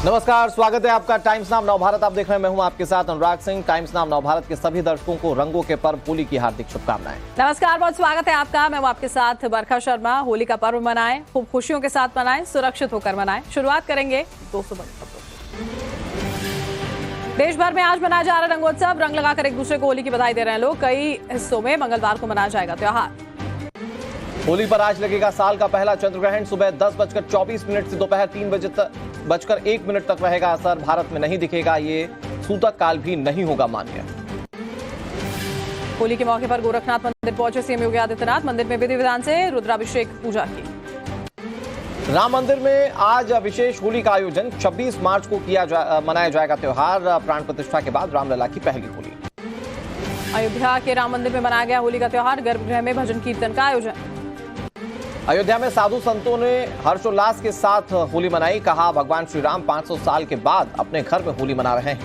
नमस्कार, स्वागत है आपका टाइम्स नाम नवभारत। आप देख रहे हैं, मैं हूं आपके साथ अनुराग सिंह। टाइम्स नाम नवभारत के सभी दर्शकों को रंगों के पर्व होली की हार्दिक शुभकामनाएं। नमस्कार, बहुत स्वागत है आपका। मैं हूं आपके साथ बरखा शर्मा। होली का पर्व मनाएं, खूब खुशियों के साथ मनाएं, सुरक्षित होकर मनाएं। शुरुआत करेंगे 200 बड़ी खबरों से। देश भर में आज मनाया जा रहा रंगोत्सव। रंग लगाकर एक दूसरे को होली की बधाई दे रहे हैं लोग। कई हिस्सों में मंगलवार को मनाया जाएगा त्योहार। होली पर आज लगेगा साल का पहला चंद्रग्रहण। सुबह 10:24 से दोपहर 3:01 तक रहेगा असर। भारत में नहीं दिखेगा ये सूतक काल भी नहीं होगा मान्य। होली के मौके पर गोरखनाथ मंदिर पहुंचे सीएम योगी आदित्यनाथ। मंदिर में विधि विधान से रुद्राभिषेक पूजा की। राम मंदिर में आज विशेष होली का आयोजन। 26 मार्च को मनाया जाएगा त्योहार। प्राण प्रतिष्ठा के बाद रामलला की पहली होली। अयोध्या के राम मंदिर में मनाया गया होली का त्योहार। गर्भगृह में भजन कीर्तन का आयोजन। अयोध्या में साधु संतों ने हर्षोल्लास के साथ होली मनाई। कहा, भगवान श्री राम 500 साल के बाद अपने घर में होली मना रहे हैं।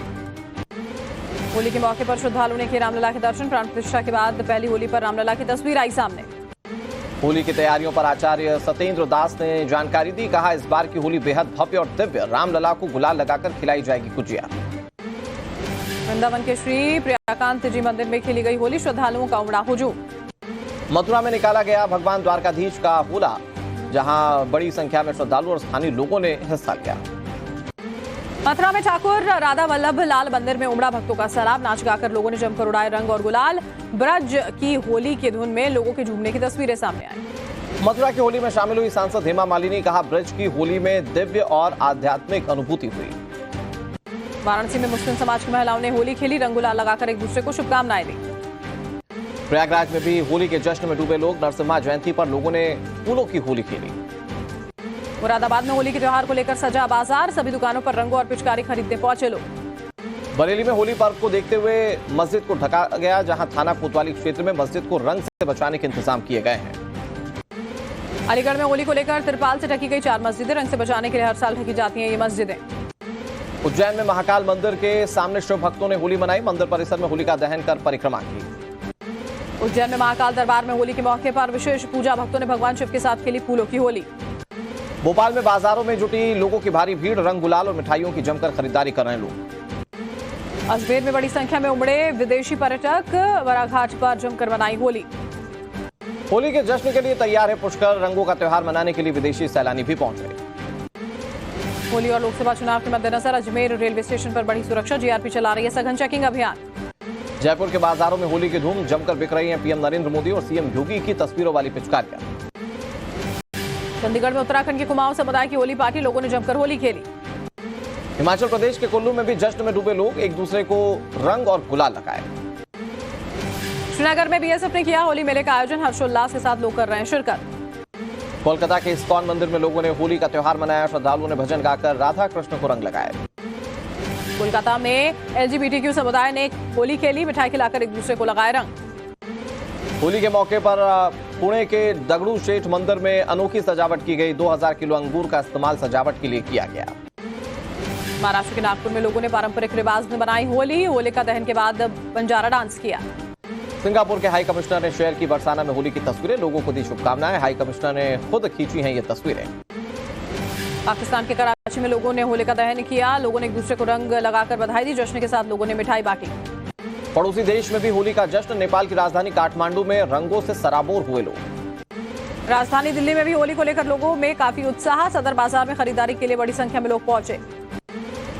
होली के मौके पर श्रद्धालुओं ने किए रामलला के दर्शन। प्राण प्रतिष्ठा के बाद पहली होली पर रामलला की तस्वीर आई सामने। होली की तैयारियों पर आचार्य सत्येंद्र दास ने जानकारी दी। कहा, इस बार की होली बेहद भव्य और दिव्य। रामलला को गुलाल लगाकर खिलाई जाएगी गुजिया। वृंदावन के श्री प्रियाकांत जी मंदिर में खेली गई होली। श्रद्धालुओं का उमड़ा हुजूम। मथुरा में निकाला गया भगवान द्वारकाधीश का होला, जहां बड़ी संख्या में श्रद्धालु और स्थानीय लोगों ने हिस्सा लिया। मथुरा में ठाकुर राधा वल्लभ लाल मंदिर में उमड़ा भक्तों का सैलाब। नाच गाकर लोगों ने जमकर उड़ाए रंग और गुलाल। ब्रज की होली की धुन में लोगों के झूमने की तस्वीरें सामने आई। मथुरा की होली में शामिल हुई सांसद हेमा मालिनी। कहा, ब्रज की होली में दिव्य और आध्यात्मिक अनुभूति हुई। वाराणसी में मुस्लिम समाज की महिलाओं ने होली खेली। रंग गुलाल लगाकर एक दूसरे को शुभकामनाएं दी। प्रयागराज में भी होली के जश्न में डूबे लोग। नरसिम्हा जयंती पर लोगों ने फूलों की होली खेली। मुरादाबाद में होली के त्योहार को लेकर सजा बाजार। सभी दुकानों पर रंगों और पिचकारी खरीदने पहुंचे लोग। बरेली में होली पर्व को देखते हुए मस्जिद को ढका गया, जहां थाना कोतवाली क्षेत्र में मस्जिद को रंग से बचाने के इंतजाम किए गए हैं। अलीगढ़ में होली को लेकर तिरपाल से ढकी गई 4 मस्जिदें। रंग से बचाने के लिए हर साल ढकी जाती हैं ये मस्जिदें। उज्जैन में महाकाल मंदिर के सामने शिव भक्तों ने होली मनाई। मंदिर परिसर में होलिका दहन कर परिक्रमा की। उज्जैन में महाकाल दरबार में होली के मौके पर विशेष पूजा। भक्तों ने भगवान शिव के साथ खेली फूलों की होली। भोपाल में बाजारों में जुटी लोगों की भारी भीड़। रंग गुलाल और मिठाइयों की जमकर खरीदारी कर रहे हैं लोग। अजमेर में बड़ी संख्या में उमड़े विदेशी पर्यटक। वराघाट पर जमकर मनाई होली। होली के जश्न के लिए तैयार है पुष्कर। रंगों का त्योहार मनाने के लिए विदेशी सैलानी भी पहुंचे। होली और लोकसभा चुनाव के मद्देनजर अजमेर रेलवे स्टेशन पर बड़ी सुरक्षा। जीआरपी चला रही है सघन चेकिंग अभियान। जयपुर के बाजारों में होली की धूम जमकर बिक रही है। पीएम नरेंद्र मोदी और सीएम योगी की तस्वीरों वाली पिचकारियां। चंडीगढ़ में उत्तराखंड के कुमाऊं समुदाय की होली पार्टी। लोगों ने जमकर होली खेली। हिमाचल प्रदेश के कुल्लू में भी जश्न में डूबे लोग एक दूसरे को रंग और गुलाल लगाए। श्रीनगर में बीएसएफ ने किया होली मेले का आयोजन। हर्षोल्लास के साथ लोग कर रहे हैं शिरकत। कोलकाता के इस्कॉन मंदिर में लोगों ने होली का त्योहार मनाया। श्रद्धालुओं ने भजन गाकर राधा कृष्ण को रंग लगाए। कोलकाता में एलजीबीटीक्यू समुदाय ने होली खेली। मिठाई खिलाकर एक दूसरे को लगाए रंग। होली के मौके पर पुणे के दगड़ू शेठ मंदिर में अनोखी सजावट की गई। 2000 किलो अंगूर का इस्तेमाल सजावट के लिए किया गया। महाराष्ट्र के नागपुर में लोगों ने पारंपरिक रिवाज में बनाई होली। होलिका दहन के बाद बंजारा डांस किया। सिंगापुर के हाई कमिश्नर ने शेयर की बरसाना में होली की तस्वीरें। लोगों को दी शुभकामनाएं। हाई कमिश्नर ने खुद खींची हैं ये तस्वीरें। पाकिस्तान के कराची में लोगों ने होलिका दहन किया। लोगों ने एक दूसरे को रंग लगाकर बधाई दी। जश्न के साथ लोगों ने मिठाई बांटी। पड़ोसी देश में भी होली का जश्न। नेपाल की राजधानी काठमांडू में रंगों से सराबोर हुए लोग। राजधानी दिल्ली में भी होली को लेकर लोगों में काफी उत्साह। सदर बाजार में खरीदारी के लिए बड़ी संख्या में लोग पहुंचे।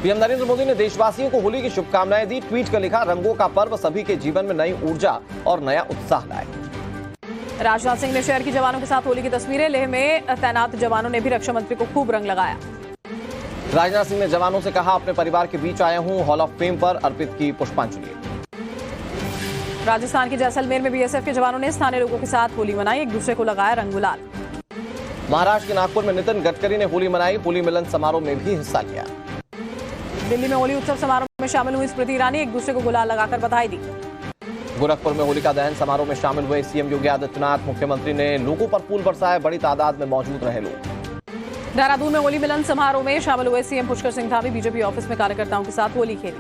पीएम नरेंद्र मोदी ने देशवासियों को होली की शुभकामनाएं दी। ट्वीट कर लिखा, रंगों का पर्व सभी के जीवन में नई ऊर्जा और नया उत्साह लाए। राजनाथ सिंह ने शेयर की जवानों के साथ होली की तस्वीरें। लेह में तैनात जवानों ने भी रक्षा मंत्री को खूब रंग लगाया। राजनाथ सिंह ने जवानों से कहा, अपने परिवार के बीच आया हूं। हॉल ऑफ फेम पर अर्पित की पुष्पांजलि। राजस्थान के जैसलमेर में बीएसएफ के जवानों ने स्थानीय लोगों के साथ होली मनाई। एक दूसरे को लगाया रंग गुलाल। महाराष्ट्र के नागपुर में नितिन गडकरी ने होली मनाई। होली मिलन समारोह में भी हिस्सा लिया। दिल्ली में होली उत्सव समारोह में शामिल हुई स्मृति ईरानी। एक दूसरे को गुलाल लगाकर बधाई दी। गोरखपुर में होलिका दहन समारोह में शामिल हुए सीएम योगी आदित्यनाथ। मुख्यमंत्री ने लोगों पर फूल बरसाए। बड़ी तादाद में मौजूद रहे लोग। देहरादून में होली मिलन समारोह में शामिल हुए CM Pushkar Singh Dhami. BJP office में कार्यकर्ताओं के साथ होली खेली।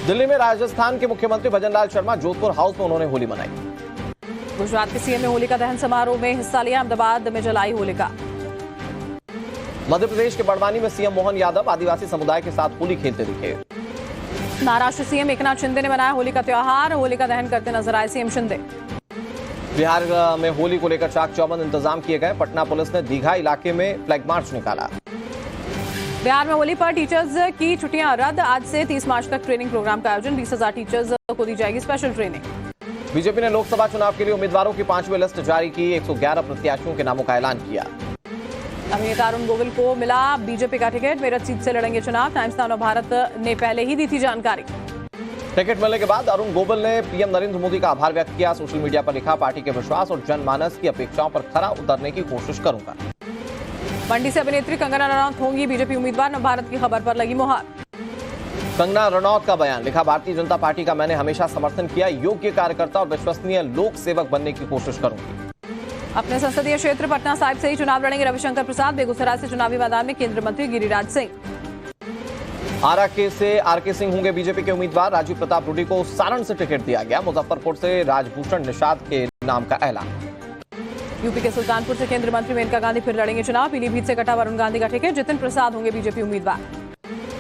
दिल्ली में राजस्थान के मुख्यमंत्री भजनलाल शर्मा। जोधपुर हाउस में उन्होंने होली मनाई। गुजरात के सीएम ने होलिका दहन समारोह में हिस्सा लिया। अहमदाबाद में जलाई होलिका। मध्य प्रदेश के बड़वानी में सीएम मोहन यादव आदिवासी समुदाय के साथ होली खेलते दिखे। महाराष्ट्र सीएम एकनाथ शिंदे ने मनाया होली का त्योहार, होली का दहन करते नजर आए सीएम शिंदे। बिहार में होली को लेकर चाक चौबंद इंतजाम किए गए। पटना पुलिस ने दीघा इलाके में फ्लैग मार्च निकाला। बिहार में होली पर टीचर्स की छुट्टियां रद्द। आज से 30 मार्च तक ट्रेनिंग प्रोग्राम का आयोजन। 20,000 टीचर्स को दी जाएगी स्पेशल ट्रेनिंग। बीजेपी ने लोकसभा चुनाव के लिए उम्मीदवारों की 5वीं लिस्ट जारी की। 111 प्रत्याशियों के नामों का ऐलान किया। अभिनेता अरुण गोविल को मिला बीजेपी का टिकट। मेरठ सीट से लड़ेंगे चुनाव। टाइम्स नाउ भारत ने पहले ही दी थी जानकारी। टिकट मिलने के बाद अरुण गोविल ने पीएम नरेंद्र मोदी का आभार व्यक्त किया। सोशल मीडिया पर लिखा, पार्टी के विश्वास और जनमानस की अपेक्षाओं पर खरा उतरने की कोशिश करूंगा। मंडी से अभिनेत्री कंगना रनौत होंगी बीजेपी उम्मीदवार। नवभारत की खबर पर लगी मुहर। कंगना रनौत का बयान, लिखा, भारतीय जनता पार्टी का मैंने हमेशा समर्थन किया। योग्य कार्यकर्ता और विश्वसनीय लोक सेवक बनने की कोशिश करूंगी। अपने संसदीय क्षेत्र पटना साहिब से ही चुनाव लड़ेंगे रविशंकर प्रसाद। बेगूसराय से चुनावी मैदान में केंद्रीय मंत्री गिरिराज सिंह। आरा के से आरके सिंह होंगे बीजेपी के उम्मीदवार। राजीव प्रताप रूडी को सारण से टिकट दिया गया। मुजफ्फरपुर से राजभूषण निषाद के नाम का ऐलान। यूपी के सुल्तानपुर से केंद्रीय मंत्री मेनका गांधी फिर लड़ेंगे चुनाव। पीलीभीत से कटा वरुण गांधी का टिकट। जितिन प्रसाद होंगे बीजेपी उम्मीदवार।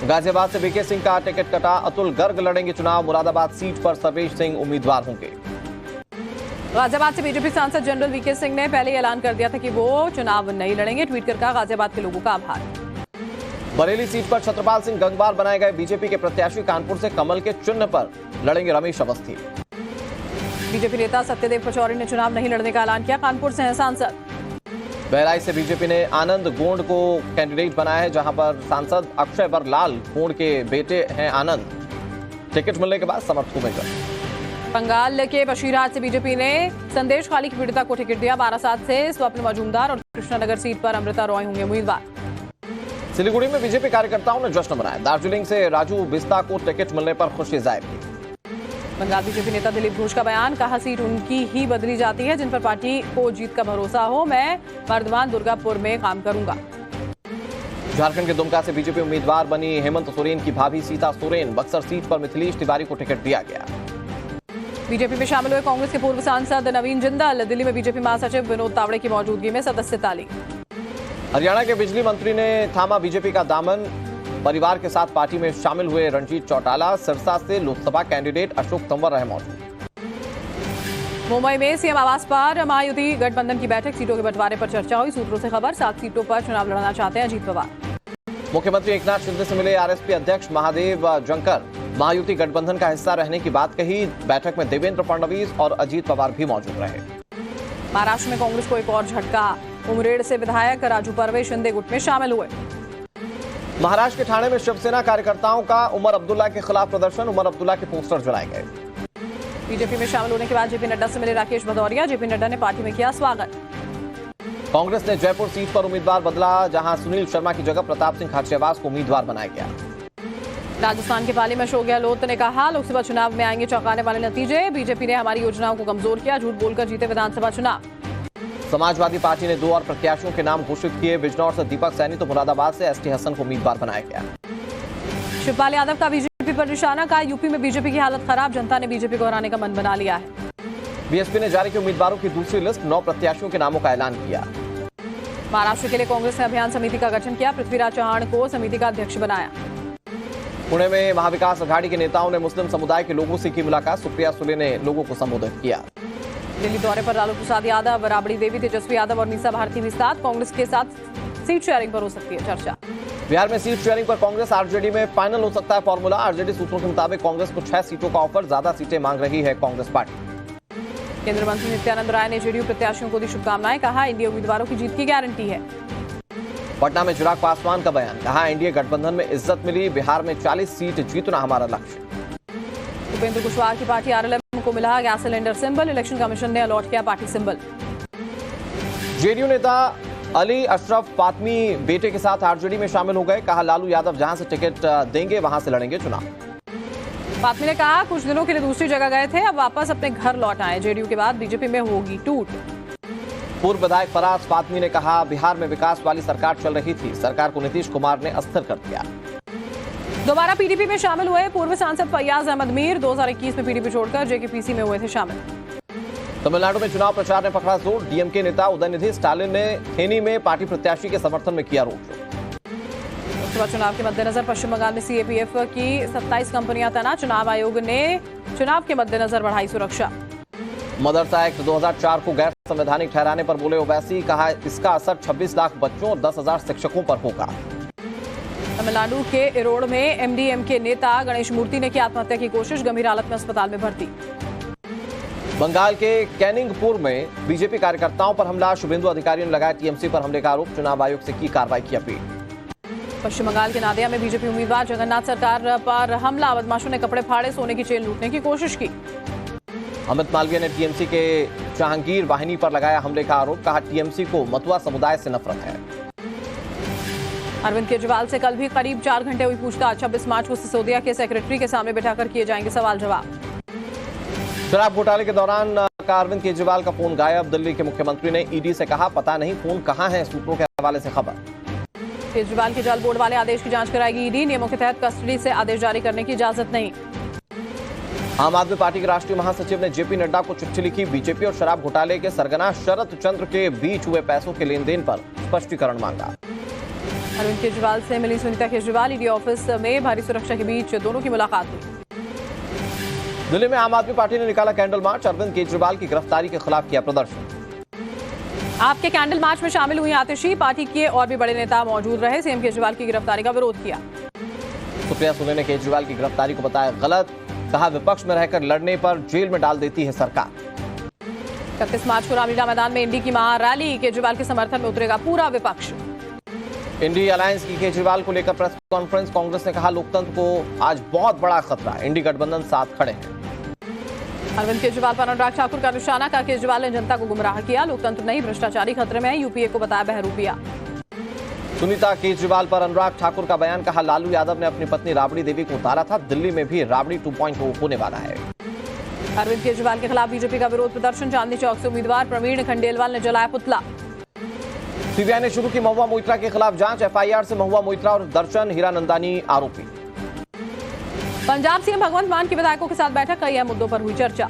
गाजियाबाद से बीके सिंह का टिकट कटा। अतुल गर्ग लड़ेंगे चुनाव। मुरादाबाद सीट पर सर्वेश सिंह उम्मीदवार होंगे। गाजियाबाद से बीजेपी सांसद जनरल वीके सिंह ने पहले ही ऐलान कर दिया था कि वो चुनाव नहीं लड़ेंगे। ट्वीट कर कहा, गाजियाबाद के लोगों का आभार। बरेली सीट पर छत्रपाल सिंह गंगवार बनाए गए बीजेपी के प्रत्याशी। कानपुर से कमल के चिन्ह पर लड़ेंगे रमेश अवस्थी। बीजेपी नेता सत्यदेव पचौरी ने चुनाव नहीं लड़ने का ऐलान किया। कानपुर से हैं सांसद। बहराइच से बीजेपी ने आनंद गोंड को कैंडिडेट बनाया है, जहां पर सांसद अक्षय बरलाल गोंड के बेटे हैं आनंद। टिकट मिलने के बाद समर्थकों में गए। बंगाल के बशीरहाट से बीजेपी ने संदेश खाली की पीड़िता को टिकट दिया। बारासात से स्वप्न मजूमदार और कृष्णानगर सीट पर अमृता रॉय होंगे उम्मीदवार। सिलीगुड़ी में बीजेपी कार्यकर्ताओं ने जश्न मनाया। दार्जिलिंग से राजू बिस्ता को टिकट मिलने पर खुशी जाहिर की। बंगाल बीजेपी नेता दिलीप घोष का बयान, कहा, सीट उनकी ही बदली जाती है जिन पर पार्टी को जीत का भरोसा हो। मैं बर्धमान दुर्गापुर में काम करूंगा। झारखंड के दुमका से बीजेपी उम्मीदवार बनी हेमंत सोरेन की भाभी सीता सोरेन। बक्सर सीट पर मिथिलेश तिवारी को टिकट दिया गया। बीजेपी में शामिल हुए कांग्रेस के पूर्व सांसद नवीन जिंदल। दिल्ली में बीजेपी महासचिव विनोद तावड़े की मौजूदगी में सदस्यता ली। हरियाणा के बिजली मंत्री ने थामा बीजेपी का दामन। परिवार के साथ पार्टी में शामिल हुए रणजीत चौटाला। सिरसा से लोकसभा कैंडिडेट अशोक तंवर रहे मौजूद। मुंबई में सीएम आवास पर महायुति गठबंधन की बैठक। सीटों के बंटवारे पर चर्चा हुई। सूत्रों से खबर, 7 सीटों पर चुनाव लड़ना चाहते हैं अजीत पवार। मुख्यमंत्री एकनाथ शिंदे से मिले आरएसपी अध्यक्ष महादेव जंकर। महायुति गठबंधन का हिस्सा रहने की बात कही। बैठक में देवेंद्र फडणवीस और अजीत पवार भी मौजूद रहे। महाराष्ट्र में कांग्रेस को एक और झटका। उमरेड से विधायक राजू परवे शिंदे गुट में शामिल हुए। महाराष्ट्र के ठाणे में शिवसेना कार्यकर्ताओं का उमर अब्दुल्ला के खिलाफ प्रदर्शन। उमर अब्दुल्ला के पोस्टर जलाए गए। बीजेपी में शामिल होने के बाद जेपी नड्डा से मिले राकेश भदौरिया। जेपी नड्डा ने पार्टी में किया स्वागत। कांग्रेस ने जयपुर सीट पर उम्मीदवार बदला, जहां सुनील शर्मा की जगह प्रताप सिंह खाचरियावास को उम्मीदवार बनाया गया। राजस्थान के पाली में अशोक गहलोत ने कहा, लोकसभा चुनाव में आएंगे चौंकाने वाले नतीजे। बीजेपी ने हमारी योजनाओं को कमजोर किया। झूठ बोलकर जीते विधानसभा चुनाव। समाजवादी पार्टी ने 2 और प्रत्याशियों के नाम घोषित किए। बिजनौर से दीपक सैनी तो मुरादाबाद से एसटी हसन को उम्मीदवार बनाया गया। शिवपाल यादव का बीजेपी पर निशाना। का यूपी में बीजेपी की हालत खराब। जनता ने बीजेपी को हराने का मन बना लिया है। बीएसपी ने जारी की उम्मीदवारों की दूसरी लिस्ट। 9 प्रत्याशियों के नामों का ऐलान किया। महाराष्ट्र के लिए कांग्रेस ने अभियान समिति का गठन किया। पृथ्वीराज चौहान को समिति का अध्यक्ष बनाया। पुणे में महाविकास अघाड़ी के नेताओं ने मुस्लिम समुदाय के लोगों से की मुलाकात। सुप्रिया सुले ने लोगों को संबोधित किया। दिल्ली दौरे पर लालू प्रसाद यादव, राबड़ी देवी, तेजस्वी यादव और नीसा भारती भी साथ। कांग्रेस के साथ सीट शेयरिंग पर हो सकती है चर्चा। बिहार में सीट शेयरिंग पर कांग्रेस आरजेडी में फाइनल हो सकता है फॉर्मूला। आरजेडी सूत्रों के मुताबिक कांग्रेस को 6 सीटों का ऑफर। ज्यादा सीटें मांग रही है कांग्रेस पार्टी। केंद्रीय मंत्री नित्यानंद राय ने जेडीयू प्रत्याशियों को दी शुभकामनाएं। कहा, एनडीए उम्मीदवारों की जीत की गारंटी है। पटना में चिराग पासवान का बयान, कहा, एनडीए गठबंधन में इज्जत मिली। बिहार में 40 सीट जीतना हमारा लक्ष्य। उपेंद्र कुशवाहा की पार्टी आरएलएम को मिला gas cylinder symbol. Election commission ने अलॉट किया पार्टी सिंबल। जेडीयू नेता अली अशरफ फातमी बेटे के साथ आरजेडी में शामिल हो गए। कहा, लालू यादव जहां से टिकट देंगे वहां से लड़ेंगे चुनाव। फातमी ने कहा, कुछ दिनों के लिए दूसरी जगह गए थे, अब वापस अपने घर लौट आए। जेडीयू के बाद बीजेपी में होगी टूट। पूर्व विधायक फराज फातमी ने कहा, बिहार में विकास वाली सरकार चल रही थी, सरकार को नीतीश कुमार ने अस्थिर कर दिया। दोबारा पीडीपी में शामिल हुए पूर्व सांसद फैयाज अहमद मीर। 2021 में पीडीपी छोड़कर जेकेपीसी में हुए थे शामिल। तमिलनाडु में चुनाव प्रचार ने पकड़ा जोर। डीएमके नेता उदयनिधि स्टालिन ने थेनी में पार्टी प्रत्याशी के समर्थन में किया रोड शो। लोकसभा चुनाव के मद्देनजर पश्चिम बंगाल में सीएपीएफ की 27 कंपनियां तैनात। चुनाव आयोग ने चुनाव के मद्देनजर बढ़ाई सुरक्षा। मदरसा एक्ट 2004 को गैर संवैधानिक ठहराने पर बोले ओवैसी, कहा इसका असर 26 लाख बच्चों और 10,000 शिक्षकों पर होगा। तमिलनाडु के इरोड़ में एमडीएम के नेता गणेश मूर्ति ने की आत्महत्या की कोशिश, गंभीर हालत में अस्पताल में भर्ती। बंगाल के कैनिंगपुर में बीजेपी कार्यकर्ताओं पर हमला, शुभेंदु अधिकारियों ने लगाया टीएमसी पर हमले का आरोप, चुनाव आयोग से की कार्रवाई की अपील। पश्चिम बंगाल के नादिया में बीजेपी उम्मीदवार जगन्नाथ सरकार पर हमला, बदमाशों ने कपड़े फाड़े, सोने की चेन लूटने की कोशिश की। अमित मालवीय ने टीएमसी के जहांगीर वाहिनी पर लगाया हमले का आरोप, कहा टीएमसी को मतुआ समुदाय से नफरत है। अरविंद केजरीवाल से कल भी करीब 4 घंटे हुई पूछताछ। 26 मार्च को सिसोदिया के सेक्रेटरी के सामने बिठाकर किए जाएंगे सवाल जवाब। शराब घोटाले के दौरान का अरविंद केजरीवाल का फोन गायब, दिल्ली के मुख्यमंत्री ने ईडी से कहा पता नहीं फोन कहां है, सूत्रों के हवाले से खबर। केजरीवाल के जल बोर्ड वाले आदेश की जांच कराएगी ईडी, नियमों के तहत कस्टडी से आदेश जारी करने की इजाजत नहीं। आम आदमी पार्टी के राष्ट्रीय महासचिव ने जेपी नड्डा को चिट्ठी लिखी, बीजेपी और शराब घोटाले के सरगना शरद चंद्र के बीच हुए पैसों के लेन देन पर स्पष्टीकरण मांगा। अरविंद केजरीवाल से मिली सुनीता केजरीवाल, ईडी ऑफिस में भारी सुरक्षा के बीच दोनों की मुलाकात हुई। दिल्ली में आम आदमी पार्टी ने निकाला कैंडल मार्च, अरविंद केजरीवाल की गिरफ्तारी के खिलाफ किया प्रदर्शन। आपके कैंडल मार्च में शामिल हुई आतिशी, पार्टी के और भी बड़े नेता मौजूद रहे, सीएम केजरीवाल की गिरफ्तारी का विरोध किया। सुप्रिया सुले ने केजरीवाल की गिरफ्तारी को बताया गलत, कहा विपक्ष में रहकर लड़ने पर जेल में डाल देती है सरकार। 31 मार्च को रामलीला मैदान में इंडी की महारैली, केजरीवाल के समर्थन में उतरेगा पूरा विपक्ष। इंडी अलायंस की केजरीवाल को लेकर प्रेस कॉन्फ्रेंस, कांग्रेस ने कहा लोकतंत्र को आज बहुत बड़ा खतरा, इंडी गठबंधन साथ खड़े हैं। अरविंद केजरीवाल पर अनुराग ठाकुर का निशाना, का केजरीवाल ने जनता को गुमराह किया, लोकतंत्र नहीं भ्रष्टाचारी खतरे में है, यूपीए को बताया बहरूपिया। सुनीता केजरीवाल पर अनुराग ठाकुर का बयान, कहा लालू यादव ने अपनी पत्नी राबड़ी देवी को उतारा था, दिल्ली में भी राबड़ी 2.0 होने वाला है। अरविंद केजरीवाल के खिलाफ बीजेपी का विरोध प्रदर्शन, चांदनी चौक से उम्मीदवार प्रवीण खंडेलवाल ने जलाया पुतला। सीबीआई ने शुरू की महुआ मोइत्रा के खिलाफ जांच, एफआईआर से महुआ मोइत्रा और दर्शन हीरानंदानी आरोपी। पंजाब सीएम भगवंत मान की विधायकों के साथ बैठक, कई अहम मुद्दों पर हुई चर्चा।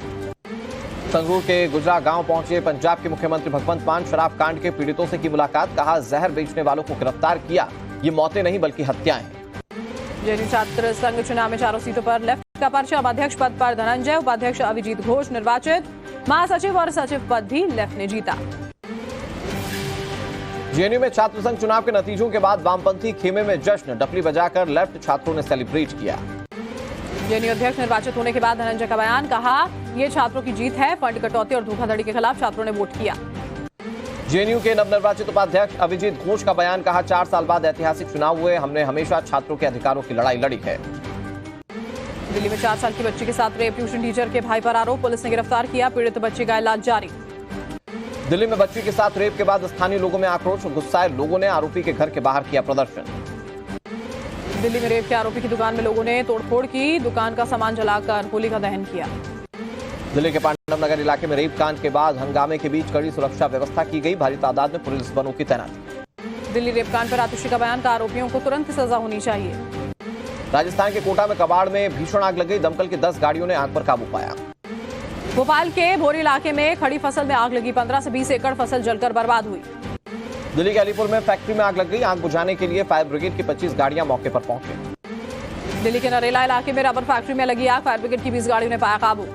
संगरूर के गुजरा गांव पहुंचे पंजाब के मुख्यमंत्री भगवंत मान, शराब कांड के पीड़ितों से की मुलाकात, कहा जहर बेचने वालों को गिरफ्तार किया, ये मौतें नहीं बल्कि हत्याएं हैं। जेएनयू छात्र संघ चुनाव में 4 सीटों पर लेफ्ट का पर्चा, अध्यक्ष पद पर धनंजय, उपाध्यक्ष अभिजीत घोष निर्वाचित, महासचिव और सचिव पद भी लेफ्ट ने जीता। जेएनयू में छात्र संघ चुनाव के नतीजों के बाद वामपंथी खेमे में जश्न, डफली बजाकर लेफ्ट छात्रों ने सेलिब्रेट किया। जेएनयू अध्यक्ष निर्वाचित होने के बाद धनंजय का बयान, कहा यह छात्रों की जीत है, फंड कटौती और धोखाधड़ी के खिलाफ छात्रों ने वोट किया। जेएनयू के नवनिर्वाचित उपाध्यक्ष अभिजीत घोष का बयान, कहा 4 साल बाद ऐतिहासिक चुनाव हुए, हमने हमेशा छात्रों के अधिकारों की लड़ाई लड़ी है। दिल्ली में 4 साल की बच्ची के साथ रेप, ट्यूशन टीचर के भाई पर आरोप, पुलिस ने गिरफ्तार किया, पीड़ित बच्ची का इलाज जारी। दिल्ली में बच्ची के साथ रेप के बाद स्थानीय लोगों में आक्रोश, गुस्साए लोगों ने आरोपी के घर के बाहर किया प्रदर्शन। दिल्ली में रेप के आरोपी की दुकान में लोगों ने तोड़फोड़ की, दुकान का सामान जलाकर होलिका दहन किया। दिल्ली के पांडव नगर इलाके में रेप कांड के बाद हंगामे के बीच कड़ी सुरक्षा व्यवस्था की गई, भारी तादाद में पुलिस बलों की तैनाती। दिल्ली रेप कांड पर आतिशी का बयान, का आरोपियों को तुरंत सजा होनी चाहिए। राजस्थान के कोटा में कबाड़ में भीषण आग लग गई, दमकल की 10 गाड़ियों ने आग पर काबू पाया। भोपाल के भोरी इलाके में खड़ी फसल में आग लगी, 15 से 20 एकड़ फसल जलकर बर्बाद हुई। दिल्ली के अलीपुर में फैक्ट्री में आग लग गई, आग बुझाने के लिए फायर ब्रिगेड की 25 गाड़ियां मौके पर पहुंची। दिल्ली के नरेला इलाके में रबर फैक्ट्री में लगी आग, फायर ब्रिगेड की 20 गाड़ियों ने पाया काबू।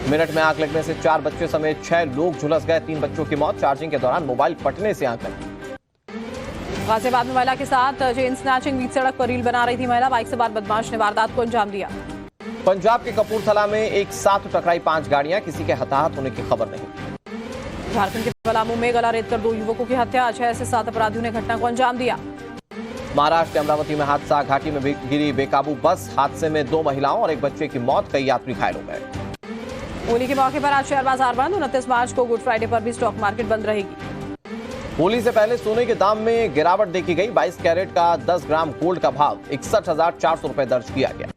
मेरठ में आग लगने से 4 बच्चे समेत 6 लोग झुलस गए, 3 बच्चों की मौत, चार्जिंग के दौरान मोबाइल फटने से आग लगी। गाजियाबाद में महिला के साथ चेन स्नैचिंग, बीच सड़क पर रील बना रही थी महिला, बाइक सवार बदमाश ने वारदात को अंजाम दिया। पंजाब के कपूरथला में एक साथ टकराई 5 गाड़ियां, किसी के हताहत होने की खबर नहीं। झारखंड के पलामू में गला रेतकर 2 युवकों की हत्या, 6 से 7 अपराधियों ने घटना को अंजाम दिया। महाराष्ट्र के अमरावती में हादसा, घाटी में गिरी बेकाबू बस, हादसे में 2 महिलाओं और 1 बच्चे की मौत, कई यात्री घायल हो गए। होली के मौके पर आज शेयर बाजार बंद, 29 मार्च को गुड फ्राइडे पर भी स्टॉक मार्केट बंद रहेगी। होली से पहले सोने के दाम में गिरावट देखी गई, 22 कैरेट का 10 ग्राम गोल्ड का भाव 61,400 रुपए दर्ज किया गया।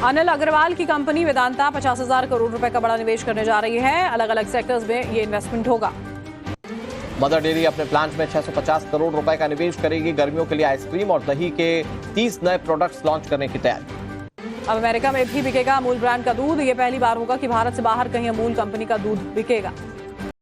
अनिल अग्रवाल की कंपनी वेदांता 50,000 करोड़ रुपए का बड़ा निवेश करने जा रही है, अलग अलग सेक्टर्स में ये इन्वेस्टमेंट होगा। मदर डेयरी अपने प्लांट में 650 करोड़ रुपए का निवेश करेगी, गर्मियों के लिए आइसक्रीम और दही के 30 नए प्रोडक्ट्स लॉन्च करने की तैयारी। अब अमेरिका में भी बिकेगा अमूल ब्रांड का दूध, ये पहली बार होगा कि भारत से बाहर कहीं अमूल कंपनी का दूध बिकेगा।